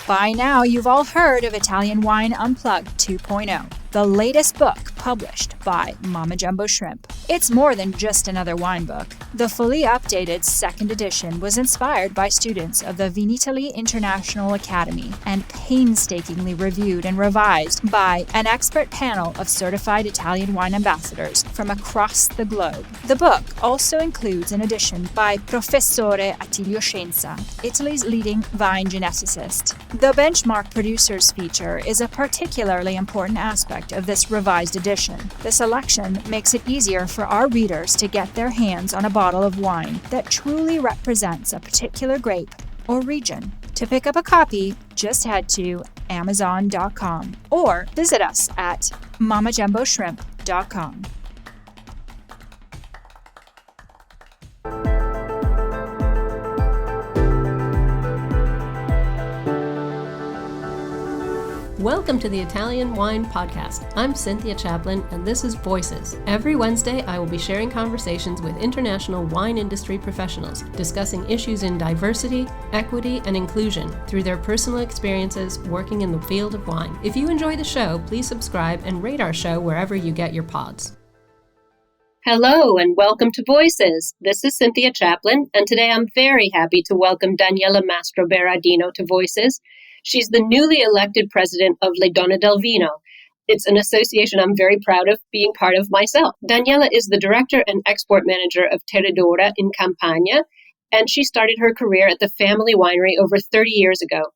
By now, you've all heard of Italian Wine Unplugged 2.0, the latest book published by Mama Jumbo Shrimp. It's more than just another wine book. The fully updated second edition was inspired by students of the Vinitaly International Academy and painstakingly reviewed and revised by an expert panel of certified Italian wine ambassadors from across the globe. The book also includes an edition by Professore Attilio Scienza, Italy's leading vine geneticist. The benchmark producers feature is a particularly important aspect of this revised edition. The selection makes it easier for our readers to get their hands on a bottle of wine that truly represents a particular grape or region. To pick up a copy, just head to Amazon.com or visit us at mamajumboshrimp.com. Welcome to the Italian Wine Podcast. I'm Cynthia Chaplin, and this is Voices. Every Wednesday, I will be sharing conversations with international wine industry professionals, discussing issues in diversity, equity, and inclusion through their personal experiences working in the field of wine. If you enjoy the show, please subscribe and rate our show wherever you get your pods. Hello, and welcome to Voices. This is Cynthia Chaplin, and today I'm very happy to welcome Daniela Mastroberardino to Voices. She's the newly elected president of Le Donne del Vino. It's an association I'm very proud of being part of myself. Daniela is the director and export manager of Terredora in Campania, and she started her career at the family winery over 30 years ago.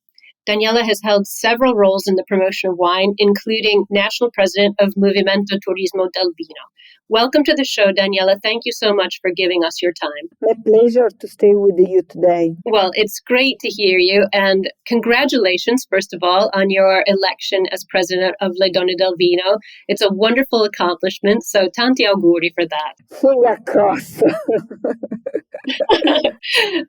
Daniela has held several roles in the promotion of wine, including national president of Movimento Turismo del Vino. Welcome to the show, Daniela. Thank you so much for giving us your time. My pleasure to stay with you today. Well, it's great to hear you, and congratulations, first of all, on your election as president of Le Donne del Vino. It's a wonderful accomplishment, so tanti auguri for that. Finger crossed.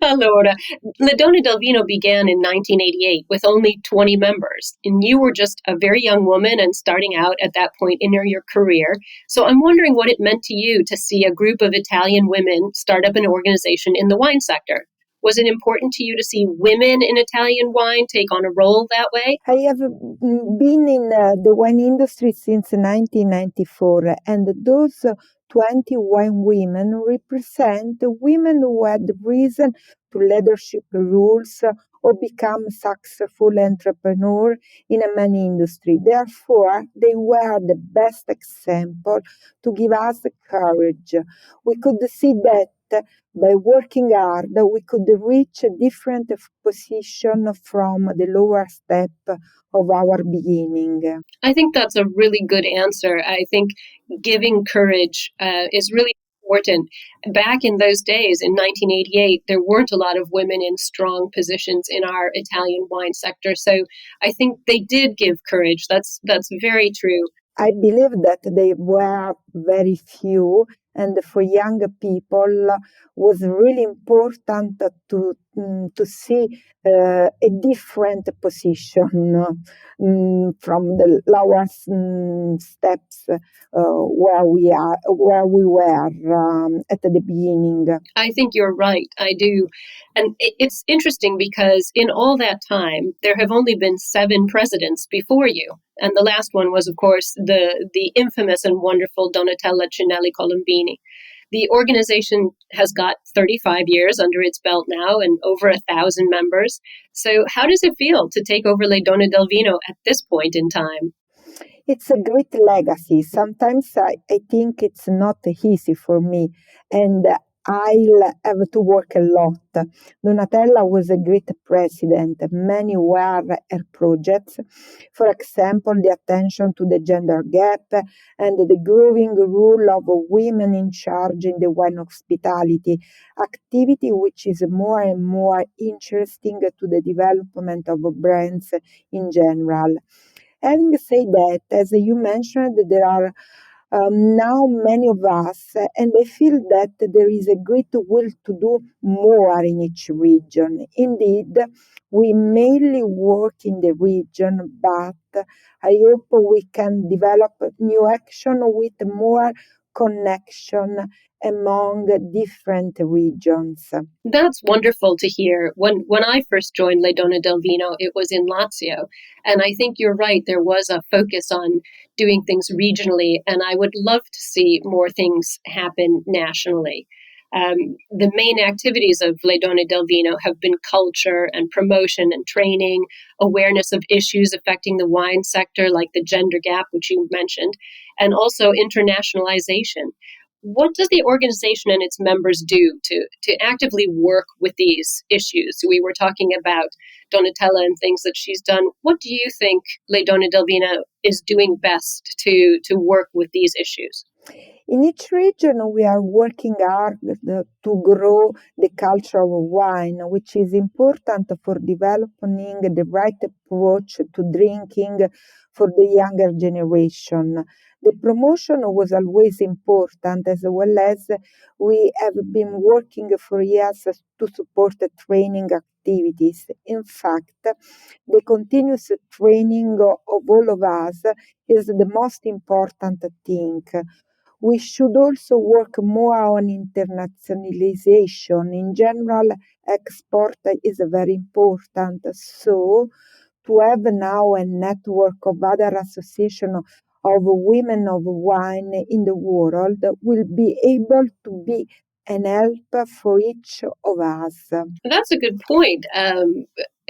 Allora, Le Donne del Vino began in 1988 with only 20 members, and you were just a very young woman and starting out at that point in your career. So I'm wondering what it meant to you to see a group of Italian women start up an organization in the wine sector. Was it important to you to see women in Italian wine take on a role that way? I have been in the wine industry since 1994, and those 20 wine women represent women who had risen to leadership roles or become successful entrepreneurs in many industries. Therefore, they were the best example to give us the courage. We could see that by working hard, we could reach a different position from the lower step of our beginning. I think that's a really good answer. I think giving courage is really important. Back in those days, in 1988, there weren't a lot of women in strong positions in our Italian wine sector. So I think they did give courage. That's very true. I believe that they were very few, and for younger people was really important to see a different position from the lower steps where we were at the beginning. I think you're right. I do. And it's interesting because in all that time, there have only been 7 presidents before you. And the last one was, of course, the infamous and wonderful Donatella Cinelli Colombini. The organization has got 35 years under its belt now and over 1,000 members. So how does it feel to take over Le Donne del Vino at this point in time? It's a great legacy. Sometimes I think it's not easy for me, and I'll have to work a lot. Donatella was a great president. Many were her projects. For example, the attention to the gender gap and the growing role of women in charge in the wine hospitality activity, which is more and more interesting to the development of brands in general. Having said that, as you mentioned, there are now many of us, and I feel that there is a great will to do more in each region. Indeed, we mainly work in the region, but I hope we can develop new action with more connection among different regions. That's wonderful to hear. When I first joined Le Donna del Vino, it was in Lazio. And I think you're right, there was a focus on doing things regionally, and I would love to see more things happen nationally. The main activities of Le Donne del Vino have been culture and promotion and training, awareness of issues affecting the wine sector, like the gender gap, which you mentioned, and also internationalization. What does the organization and its members do to actively work with these issues? We were talking about Donatella and things that she's done. What do you think Le Donne del Vino is doing best to work with these issues? In each region, we are working hard to grow the culture of wine, which is important for developing the right approach to drinking for the younger generation. The promotion was always important, as well as we have been working for years to support the training activities. In fact, the continuous training of all of us is the most important thing. We should also work more on internationalization. In general, export is very important. So, to have now a network of other associations of women of wine in the world will be able to be an help for each of us. That's a good point.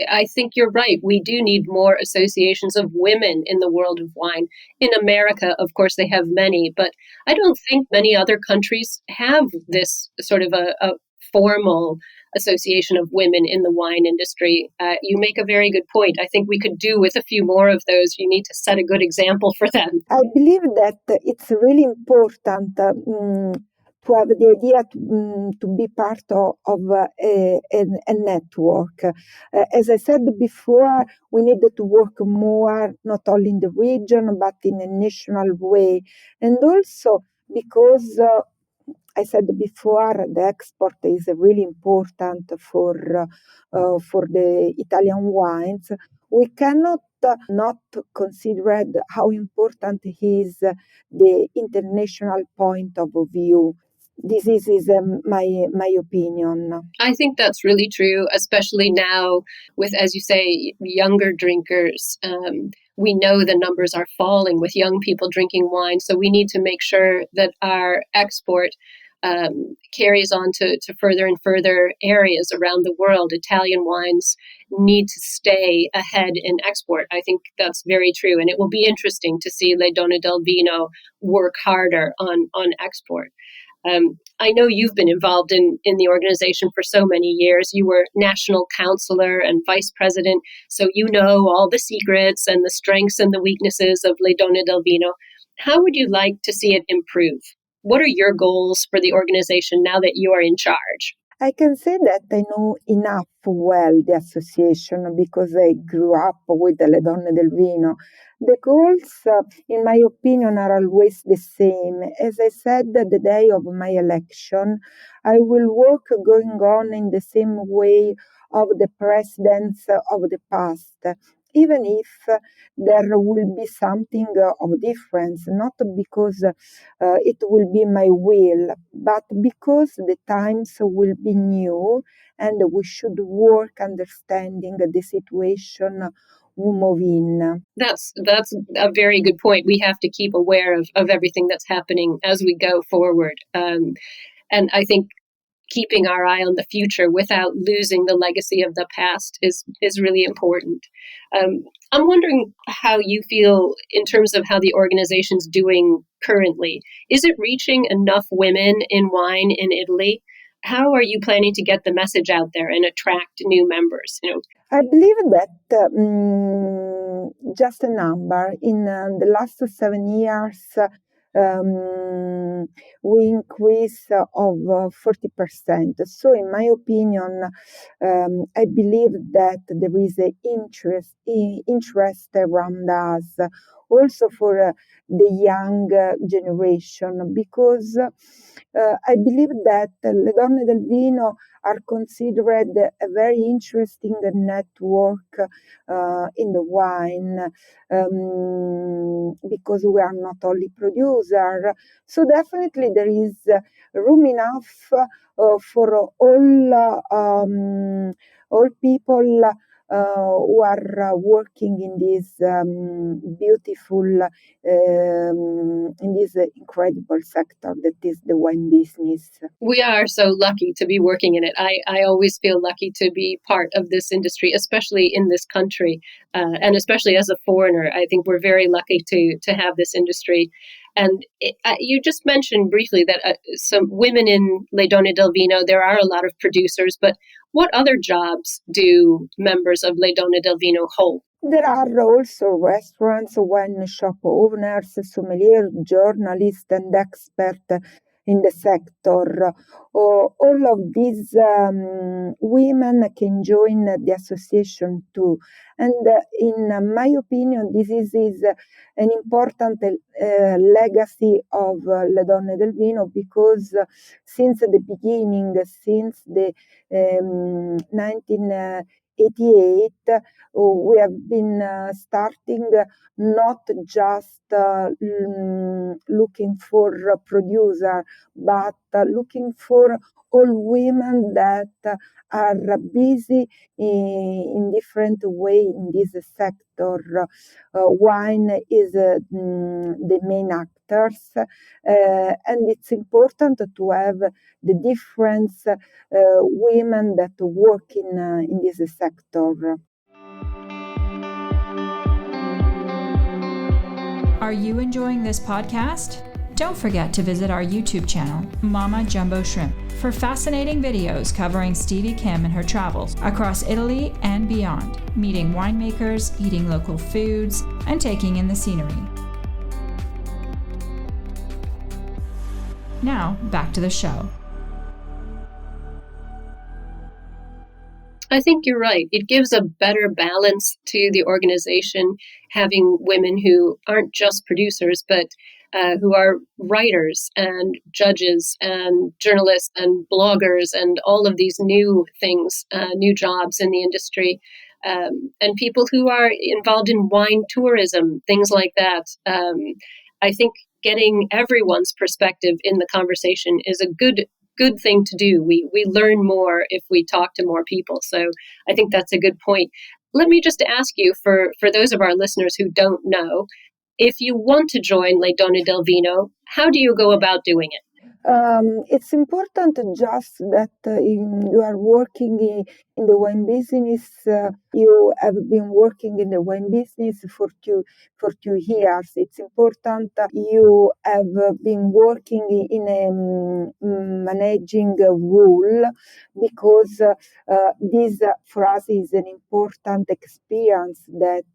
I think you're right. We do need more associations of women in the world of wine. In America, of course, they have many, but I don't think many other countries have this sort of a formal association of women in the wine industry. You make a very good point. I think we could do with a few more of those. You need to set a good example for them. I believe that it's really important to have the idea to be part of a network. As I said before, we need to work more, not only in the region, but in a national way. And also because I said before, the export is really important for the Italian wines. We cannot not consider how important is the international point of view. This is my opinion. I think that's really true, especially now with, as you say, younger drinkers. We know the numbers are falling with young people drinking wine, so we need to make sure that our export carries on to further and further areas around the world. Italian wines need to stay ahead in export. I think that's very true, and it will be interesting to see Le Donne del Vino work harder on export. I know you've been involved in the organization for so many years. You were national counselor and vice president, so you know all the secrets and the strengths and the weaknesses of Le Donne del Vino. How would you like to see it improve? What are your goals for the organization now that you are in charge? I can say that I know enough well the association because I grew up with Le Donne del Vino. The goals, in my opinion, are always the same. As I said the day of my election, I will work going on in the same way of the presidents of the past, even if there will be something of difference, not because it will be my will, but because the times will be new and we should work understanding the situation we move in. That's a very good point. We have to keep aware of everything that's happening as we go forward. And I think keeping our eye on the future without losing the legacy of the past is really important. I'm wondering how you feel in terms of how the organization's doing currently. Is it reaching enough women in wine in Italy? How are you planning to get the message out there and attract new members? I believe that just a number. In the last 7 years, we increase of 40%. So, in my opinion, I believe that there is a interest around us. also for the young generation, because I believe that Le Donne del Vino are considered a very interesting network in the wine, because we are not only producer. So definitely there is room enough for all people who are working in this beautiful, in this incredible sector that is the wine business. We are so lucky to be working in it. I always feel lucky to be part of this industry, especially in this country, and especially as a foreigner. I think we're very lucky to have this industry. And you just mentioned briefly that some women in Le Donne del Vino, there are a lot of producers, but what other jobs do members of Le Donne del Vino hold? There are also restaurants, wine shop owners, sommelier, journalists, and experts in the sector. All of these women can join the association too. And in my opinion, this is an important legacy of Le Donne del Vino, because since the beginning, since the 1988, we have been starting not just looking for a producer, but looking for all women that are busy in different way in this sector. Wine is the main actors, and it's important to have the different women that work in this sector. Are you enjoying this podcast? Don't forget to visit our YouTube channel, Mama Jumbo Shrimp, for fascinating videos covering Stevie Kim and her travels across Italy and beyond, meeting winemakers, eating local foods, and taking in the scenery. Now, back to the show. I think you're right. It gives a better balance to the organization, having women who aren't just producers, but who are writers and judges and journalists and bloggers and all of these new things, new jobs in the industry, and people who are involved in wine tourism, things like that. I think getting everyone's perspective in the conversation is a good thing to do. We learn more if we talk to more people. So I think that's a good point. Let me just ask you, for those of our listeners who don't know, if you want to join Le Donne del Vino, how do you go about doing it? It's important just that you are working in the wine business. You have been working in the wine business for 2 years. It's important that you have been working in a managing role, because this for us is an important experience that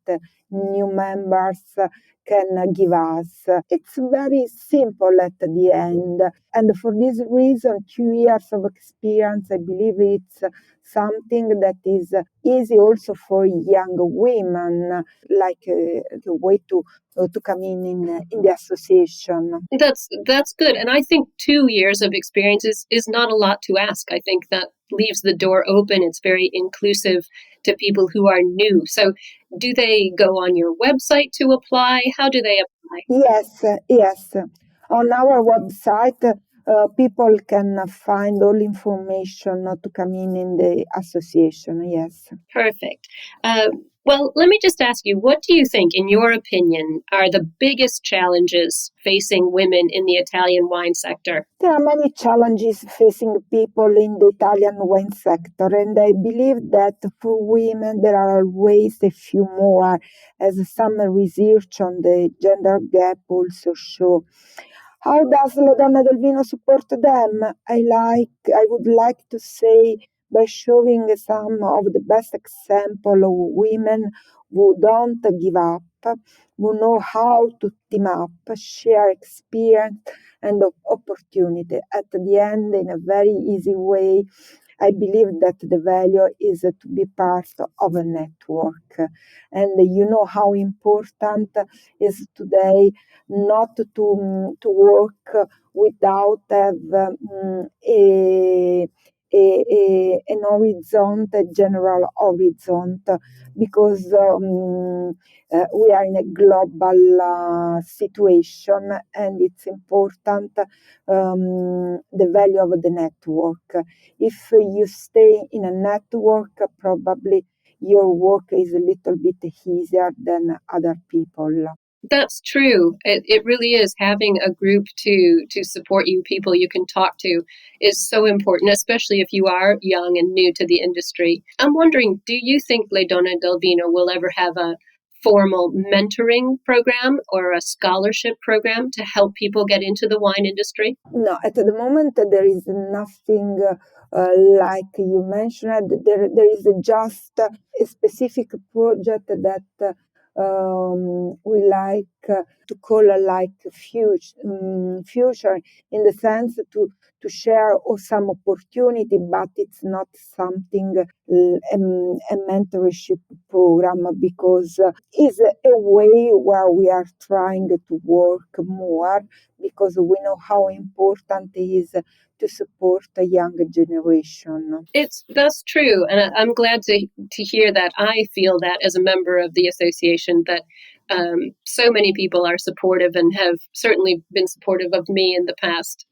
new members can give us. It's very simple at the end. And for this reason, 2 years of experience, I believe it's something that is easy also for young women, like a way to come in the association. That's good. And I think 2 years of experience is not a lot to ask. I think that leaves the door open. It's very inclusive to people who are new. So do they go on your website to apply? How do they apply? Yes. On our website, people can find all information to come in the association. Yes. Perfect. Well, let me just ask you, what do you think, in your opinion, are the biggest challenges facing women in the Italian wine sector? There are many challenges facing people in the Italian wine sector, and I believe that for women there are always a few more, as some research on the gender gap also show. How does La Donna del Vino support them? I would like to say by showing some of the best example of women who don't give up, who know how to team up, share experience and opportunity at the end in a very easy way, I believe that the value is to be part of a network. And you know how important is today not to work without have an horizon, a general horizon, because we are in a global situation, and it's important the value of the network. If you stay in a network, probably your work is a little bit easier than other people. That's true. It really is. Having a group to support you, people you can talk to, is so important, especially if you are young and new to the industry. I'm wondering, do you think Le Donna del Vino will ever have a formal mentoring program or a scholarship program to help people get into the wine industry? No, at the moment there is nothing like you mentioned. There is just a specific project that we like to call like future, in the sense to share some opportunity, but it's not something a mentorship program, because it's a way where we are trying to work more, because we know how important it is to support the younger generation. That's true, and I'm glad to hear that. I feel that as a member of the association, that so many people are supportive and have certainly been supportive of me in the past.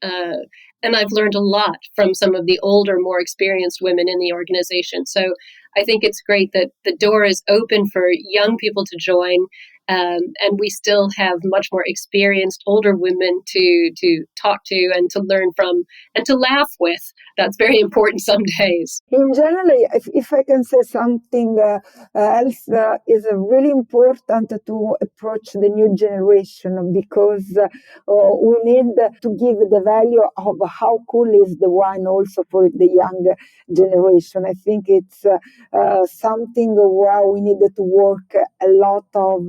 And I've learned a lot from some of the older, more experienced women in the organization. So I think it's great that the door is open for young people to join. And we still have much more experienced older women to talk to and to learn from and to laugh with. That's very important some days. In general, if I can say something else, is really important to approach the new generation, because we need to give the value of how cool is the wine also for the young generation. I think it's something where we need to work a lot of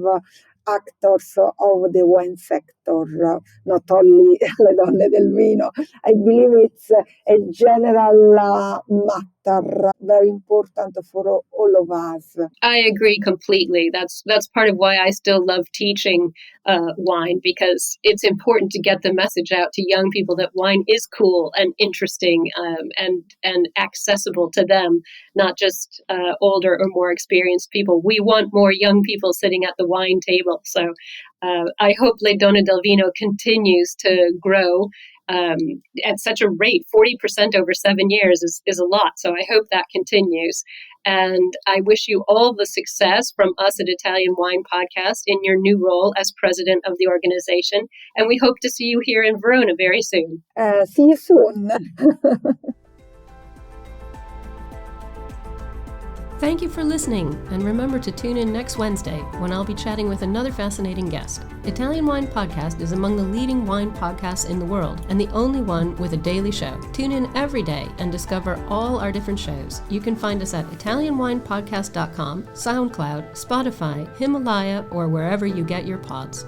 actors of the wine sector, not only Le Donne del Vino. I believe it's a general matter, very important for all of us. I agree completely. That's part of why I still love teaching wine, because it's important to get the message out to young people that wine is cool and interesting and accessible to them, not just older or more experienced people. We want more young people sitting at the wine table. So I hope Le Donna del Vino continues to grow at such a rate. 40% over 7 years is a lot. So I hope that continues. And I wish you all the success from us at Italian Wine Podcast in your new role as president of the organization. And we hope to see you here in Verona very soon. See you soon. Thank you for listening, and remember to tune in next Wednesday when I'll be chatting with another fascinating guest. Italian Wine Podcast is among the leading wine podcasts in the world and the only one with a daily show. Tune in every day and discover all our different shows. You can find us at ItalianWinePodcast.com, SoundCloud, Spotify, Himalaya, or wherever you get your pods.